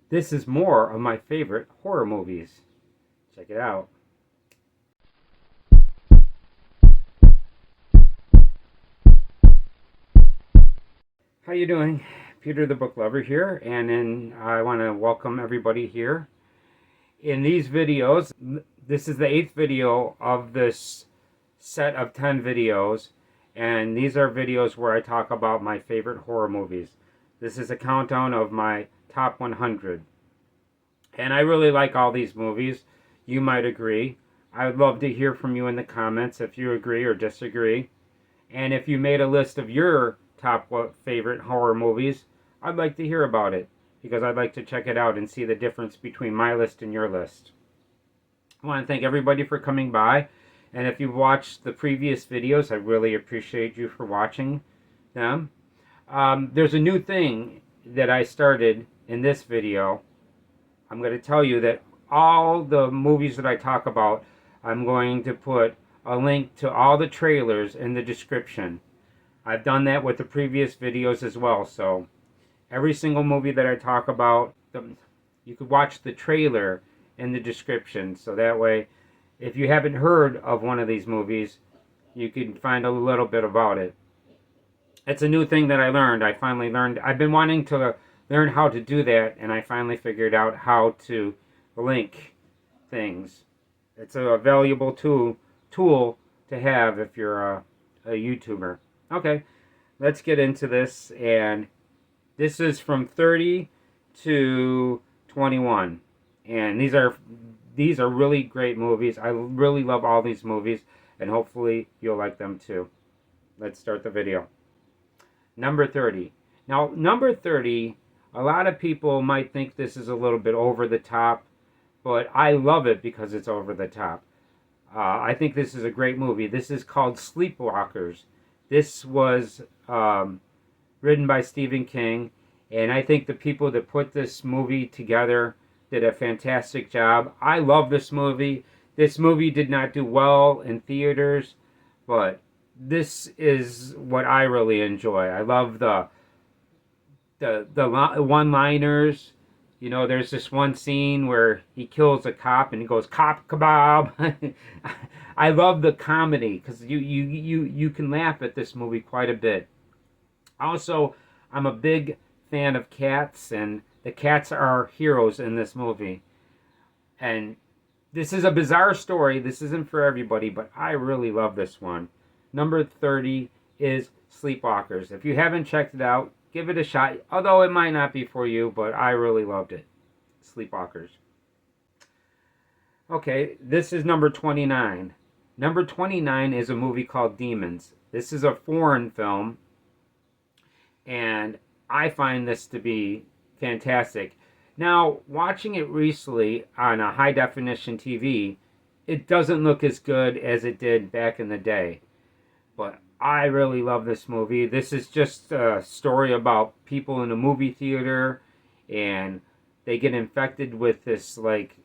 This is more of my favorite horror movies. Check it out. How you doing? Peter the Book Lover here, and then I want to welcome everybody here. In these videos, this is the 8th video of this set of 10 videos, and these are videos where I talk about my favorite horror movies. This is a countdown of my top 100. And I really like all these movies. You might agree. I would love to hear from you in the comments if you agree or disagree. And if you made a list of your top favorite horror movies, I'd like to hear about it, because I'd like to check it out and see the difference between my list and your list. I want to thank everybody for coming by. And if you've watched the previous videos, I really appreciate you for watching them. There's a new thing that I started in this video. I'm going to tell you that all the movies that I talk about, I'm going to put a link to all the trailers in the description. I've done that with the previous videos as well, so every single movie that I talk about, you could watch the trailer in the description, so that way, if you haven't heard of one of these movies, you can find a little bit about it. It's a new thing that I learned. I finally learned. I've been wanting to learn how to do that, and I finally figured out how to link things. It's a valuable tool to have if you're a YouTuber. Okay, let's get into this, and this is from 30 to 21, and these are really great movies. I really love all these movies, and hopefully you'll like them too. Let's start the video. Number 30. Now, number 30, a lot of people might think this is a little bit over the top, but I love it because it's over the top. I think this is a great movie. This is called Sleepwalkers. This was written by Stephen King, and I think the people that put this movie together did a fantastic job. I love this movie. This movie did not do well in theaters, but this is what I really enjoy. I love the one-liners. You know, there's this one scene where he kills a cop and he goes, "Cop kebab." I love the comedy because you can laugh at this movie quite a bit. Also, I'm a big fan of cats, and the cats are heroes in this movie. And this is a bizarre story. This isn't for everybody, but I really love this one. Number 30 is Sleepwalkers. If you haven't checked it out, give it a shot. Although it might not be for you, but I really loved it. Sleepwalkers. Okay, this is number 29. Number 29 is a movie called Demons. This is a foreign film, and I find this to be fantastic. Now, watching it recently on a high definition TV, it doesn't look as good as it did back in the day. But I really love this movie. This is just a story about people in a movie theater, and they get infected with this like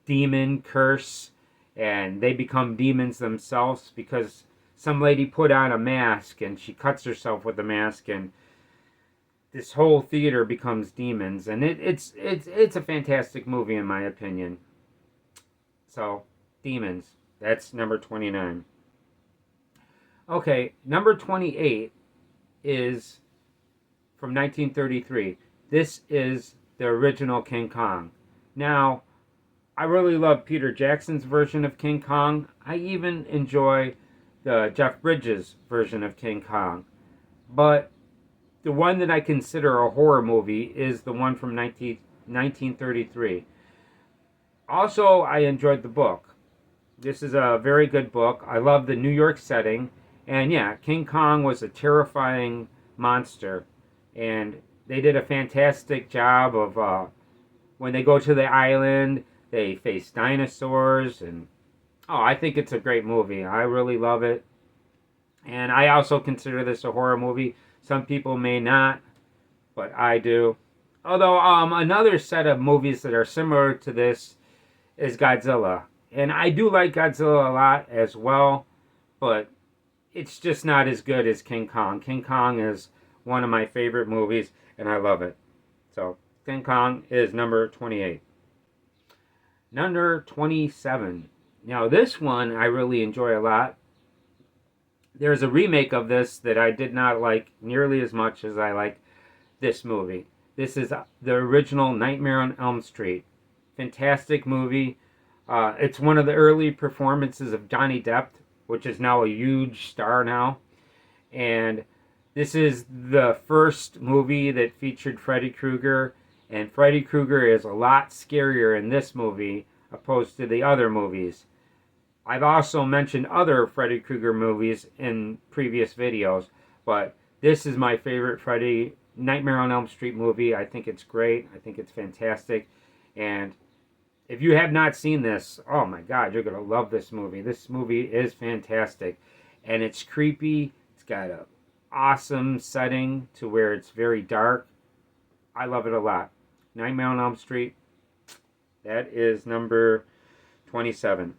demon curse, and they become demons themselves because some lady put on a mask and she cuts herself with the mask, and this whole theater becomes demons, and it's a fantastic movie in my opinion. So, Demons. That's number 29. Okay, number 28 is from 1933. This is the original King Kong. Now, I really love Peter Jackson's version of King Kong. I even enjoy the Jeff Bridges version of King Kong. But the one that I consider a horror movie is the one from 1933. Also, I enjoyed the book. This is a very good book. I love the New York setting. And yeah, King Kong was a terrifying monster. And they did a fantastic job of when they go to the island, they face dinosaurs. And oh, I think it's a great movie. I really love it. And I also consider this a horror movie. Some people may not, but I do. Although another set of movies that are similar to this is Godzilla. And I do like Godzilla a lot as well, but it's just not as good as King Kong. King Kong is one of my favorite movies, and I love it. So, King Kong is number 28. Number 27. Now this one I really enjoy a lot. There's a remake of this that I did not like nearly as much as I like this movie. This is the original Nightmare on Elm Street. Fantastic movie. It's one of the early performances of Johnny Depp, which is now a huge star now. And this is the first movie that featured Freddy Krueger. And Freddy Krueger is a lot scarier in this movie opposed to the other movies. I've also mentioned other Freddy Krueger movies in previous videos, but this is my favorite Freddy Nightmare on Elm Street movie. I think it's great. I think it's fantastic. And if you have not seen this, oh my God, you're going to love this movie. This movie is fantastic. And it's creepy. It's got an awesome setting to where it's very dark. I love it a lot. Nightmare on Elm Street. That is number 27.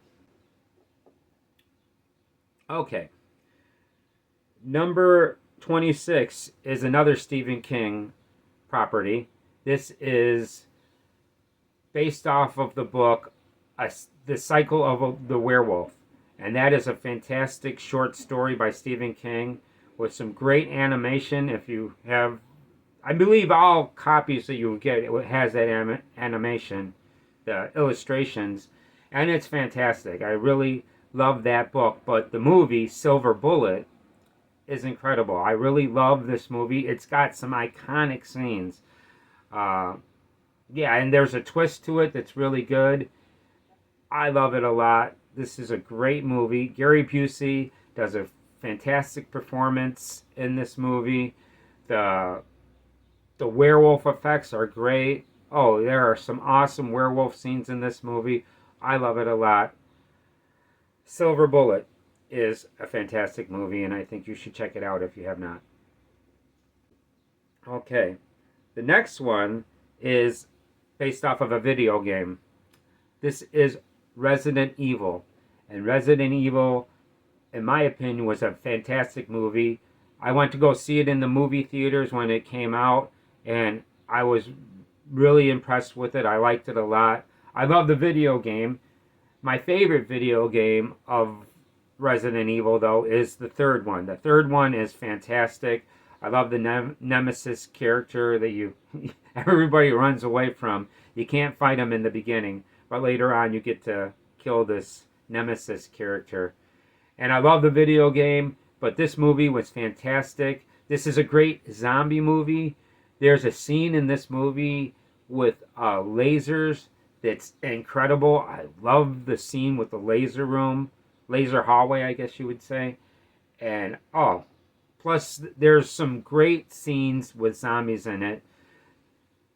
Okay. Number 26 is another Stephen King property. This is based off of the book The Cycle of the Werewolf. And that is a fantastic short story by Stephen King with some great animation. If you have, I believe all copies that you get, it has that animation, the illustrations, and it's fantastic. I really love that book, but the movie, Silver Bullet, is incredible. I really love this movie. It's got some iconic scenes. Yeah, and there's a twist to it that's really good. I love it a lot. This is a great movie. Gary Busey does a fantastic performance in this movie. The werewolf effects are great. Oh, there are some awesome werewolf scenes in this movie. I love it a lot. Silver Bullet is a fantastic movie, and I think you should check it out if you have not. Okay. The next one is based off of a video game. This is Resident Evil. And Resident Evil, in my opinion, was a fantastic movie. I went to go see it in the movie theaters when it came out, and I was really impressed with it. I liked it a lot. I love the video game. My favorite video game of Resident Evil, though, is the third one. The third one is fantastic. I love the Nemesis character that everybody runs away from. You can't fight him in the beginning, but later on you get to kill this Nemesis character. And I love the video game, but this movie was fantastic. This is a great zombie movie. There's a scene in this movie with lasers that's incredible. I love the scene with the laser hallway, I guess you would say. And plus there's some great scenes with zombies in it.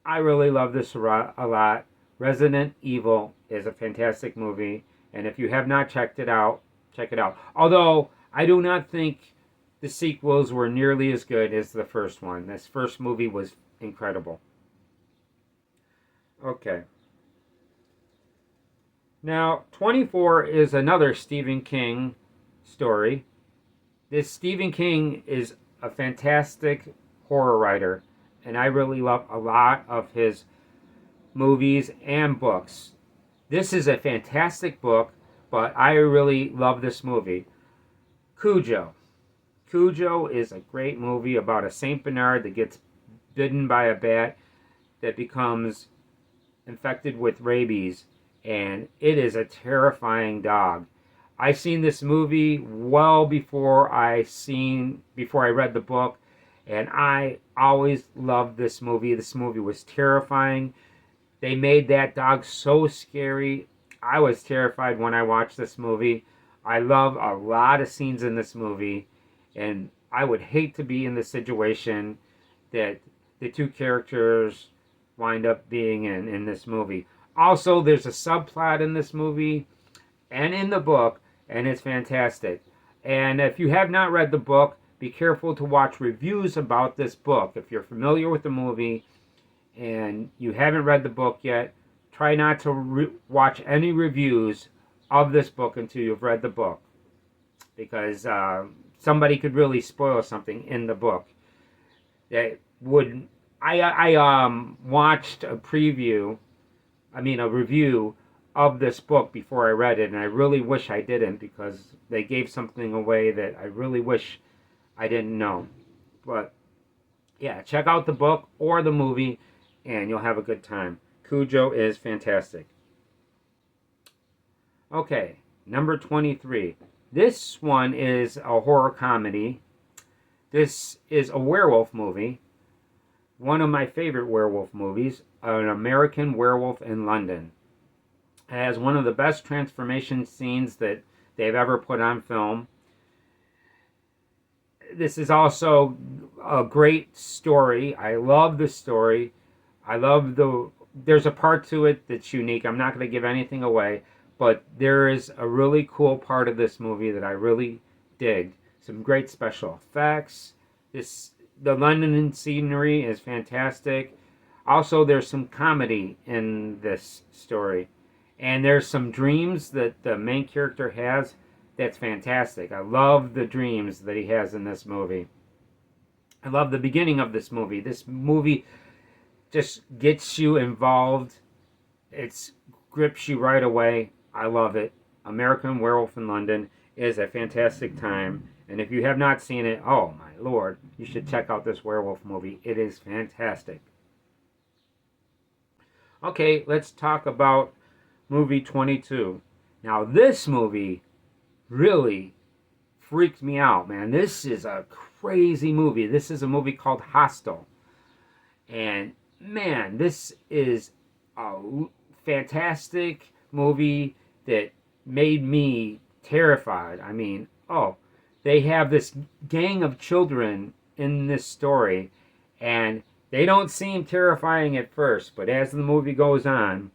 I really love this a lot. Resident Evil is a fantastic movie, and if you have not checked it out, check it out. Although I do not think the sequels were nearly as good as the first one. This first movie was incredible. Okay. Now, 24 is another Stephen King story. This Stephen King is a fantastic horror writer, and I really love a lot of his movies and books. This is a fantastic book, but I really love this movie. Cujo. Cujo is a great movie about a Saint Bernard that gets bitten by a bat that becomes infected with rabies, and it is a terrifying dog. I seen this movie well before I read the book, and I always loved this movie. This movie was terrifying. They made that dog so scary. I was terrified when I watched this movie. I love a lot of scenes in this movie, and I would hate to be in the situation that the two characters wind up being in this movie. Also, there's a subplot in this movie and in the book, and it's fantastic. And if you have not read the book, be careful to watch reviews about this book. If you're familiar with the movie and you haven't read the book yet, try not to watch any reviews of this book until you've read the book, because somebody could really spoil something in the book that would I watched a review of this book before I read it, and I really wish I didn't, because they gave something away that I really wish I didn't know. But yeah, check out the book or the movie, and you'll have a good time. Cujo is fantastic. Okay, number 23. This one is a horror comedy. This is a werewolf movie. One of my favorite werewolf movies, An American Werewolf in London. It has one of the best transformation scenes that they've ever put on film. This is also a great story. I love the story. There's a part to it that's unique. I'm not going to give anything away, but there is a really cool part of this movie that I really dig. Some great special effects. The London scenery is fantastic. Also, there's some comedy in this story. And there's some dreams that the main character has that's fantastic. I love the dreams that he has in this movie. I love the beginning of this movie. This movie just gets you involved. It grips you right away. I love it. American Werewolf in London is a fantastic time. And if you have not seen it, oh my lord, you should check out this werewolf movie. It is fantastic. Okay, let's talk about movie 22. Now, this movie really freaked me out, man. This is a crazy movie. This is a movie called Hostel. And, man, this is a fantastic movie that made me terrified. I mean, they have this gang of children in this story, and they don't seem terrifying at first, but as the movie goes on,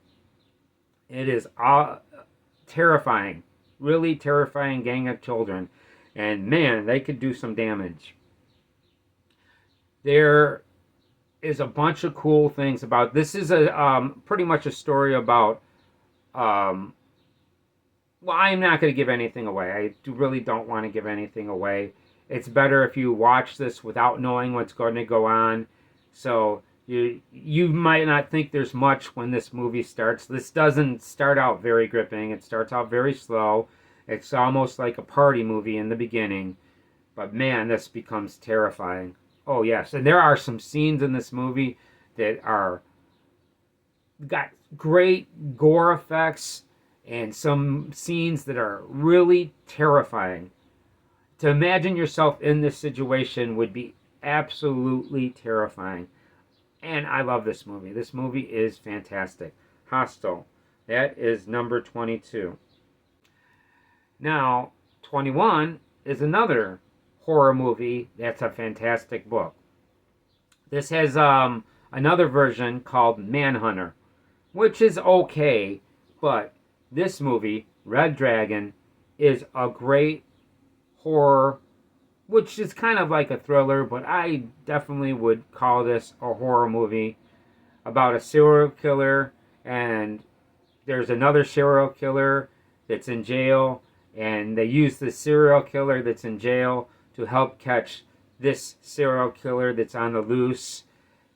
it is terrifying. Really terrifying gang of children. And man, they could do some damage. There is a bunch of cool things about this. Is a pretty much a story about well, I'm not going to give anything away. I really don't want to give anything away. It's better if you watch this without knowing what's going to go on. So you might not think there's much when this movie starts. This doesn't start out very gripping. It starts out very slow. It's almost like a party movie in the beginning. But man, this becomes terrifying. Oh yes, and there are some scenes in this movie that got great gore effects, and some scenes that are really terrifying. To imagine yourself in this situation would be absolutely terrifying. And I love this movie. This movie is fantastic. Hostel. That is number 22. Now, 21 is another horror movie that's a fantastic book. This has another version called Manhunter, which is okay, but this movie, Red Dragon, is a great horror, which is kind of like a thriller, but I definitely would call this a horror movie about a serial killer, and there's another serial killer that's in jail, and they use the serial killer that's in jail to help catch this serial killer that's on the loose.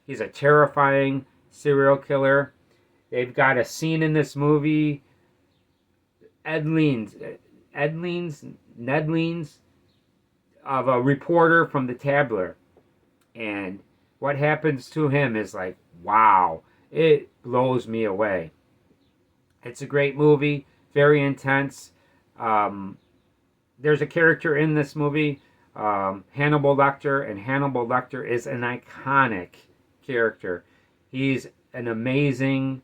He's a terrifying serial killer. They've got a scene in this movie, Ned Leeds, of a reporter from the Tabler. And what happens to him is like, wow, it blows me away. It's a great movie, very intense. There's a character in this movie, Hannibal Lecter, and Hannibal Lecter is an iconic character. He's an amazing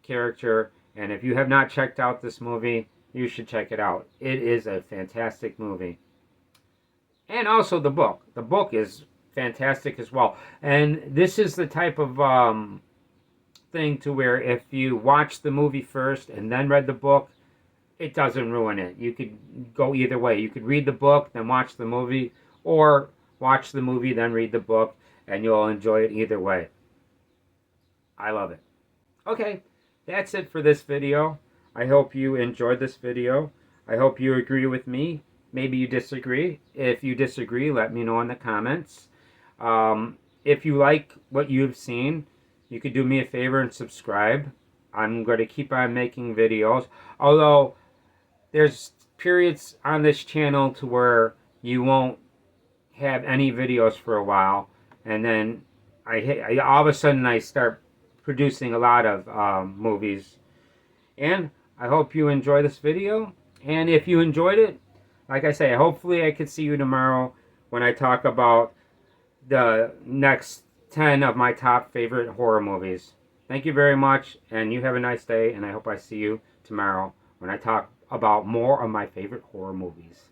character, and if you have not checked out this movie, you should check it out. It is a fantastic movie. And also the book. The book is fantastic as well. And this is the type of thing to where if you watch the movie first and then read the book, it doesn't ruin it. You could go either way. You could read the book, then watch the movie, or watch the movie, then read the book, and you'll enjoy it either way. I love it. Okay, that's it for this video. I hope you enjoyed this video. I hope you agree with me. Maybe you disagree. If you disagree, let me know in the comments. if you like what you've seen, you could do me a favor and subscribe. I'm going to keep on making videos. Although there's periods on this channel to where you won't have any videos for a while, and then all of a sudden I start producing a lot of movies. And I hope you enjoy this video. And if you enjoyed it, like I say, hopefully I can see you tomorrow when I talk about the next 10 of my top favorite horror movies. Thank you very much, and you have a nice day, and I hope I see you tomorrow when I talk about more of my favorite horror movies.